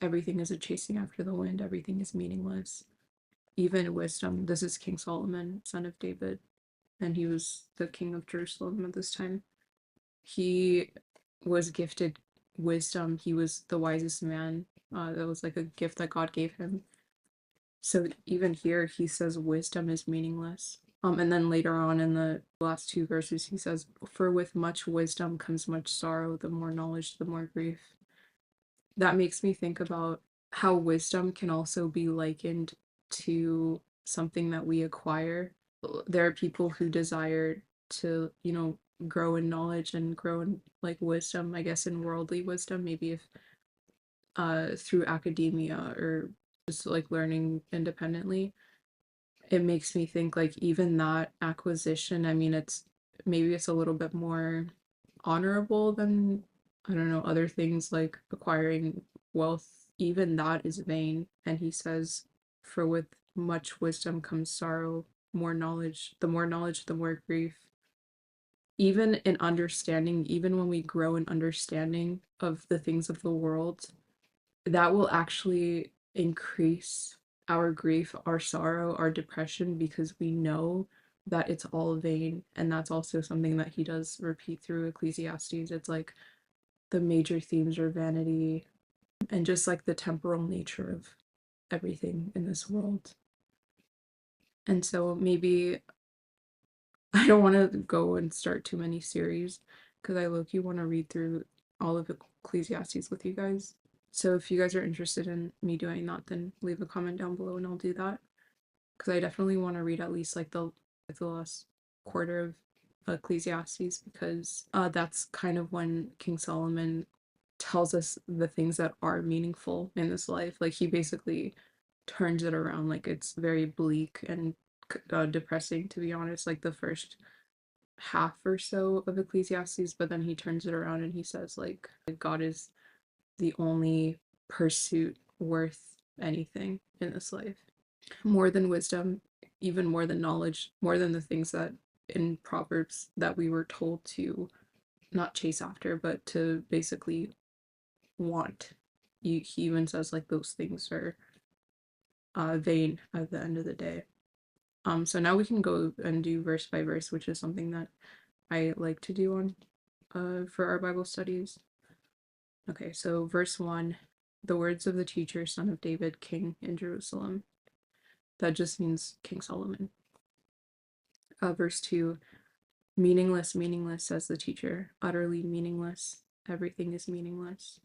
everything is a chasing after the wind, everything is meaningless. Even wisdom, this is King Solomon, son of David, and he was the king of Jerusalem at this time. He was gifted wisdom. He was the wisest man. That was like a gift that God gave him. So even here, he says wisdom is meaningless. And then later on in the last two verses, he says, "For with much wisdom comes much sorrow. The more knowledge, the more grief." That makes me think about how wisdom can also be likened to something that we acquire. There are people who desire to, grow in knowledge and grow in like wisdom, I guess in worldly wisdom, maybe if through academia or just like learning independently. It makes me think like even that acquisition, I mean it's a little bit more honorable than, I don't know, other things like acquiring wealth. Even that is vain. And he says, "For with much wisdom comes sorrow, more knowledge, the more grief." Even in understanding, even when we grow in understanding of the things of the world, that will actually increase our grief, our sorrow, our depression, because we know that it's all vain. And that's also something that he does repeat through Ecclesiastes. It's like the major themes are vanity and just like the temporal nature of everything in this world. And so maybe I don't want to go and start too many series because I low-key want to read through all of Ecclesiastes with you guys. So if you guys are interested in me doing that, then leave a comment down below and I'll do that. Because I definitely want to read at least like the last quarter of Ecclesiastes, because that's kind of when King Solomon tells us the things that are meaningful in this life. Like he basically turns it around. Like it's very bleak and depressing, to be honest, like the first half or so of Ecclesiastes, but then he turns it around and he says like God is the only pursuit worth anything in this life. More than wisdom, even more than knowledge, more than the things that in Proverbs that we were told to not chase after, but to basically want. He even says like those things are vain at the end of the day. So now we can go and do verse by verse, which is something that I like to do on for our Bible studies. Okay, so verse 1, the words of the teacher, son of David, king in Jerusalem. That just means King Solomon. Verse 2, meaningless, meaningless, says the teacher, utterly meaningless. Everything is meaningless.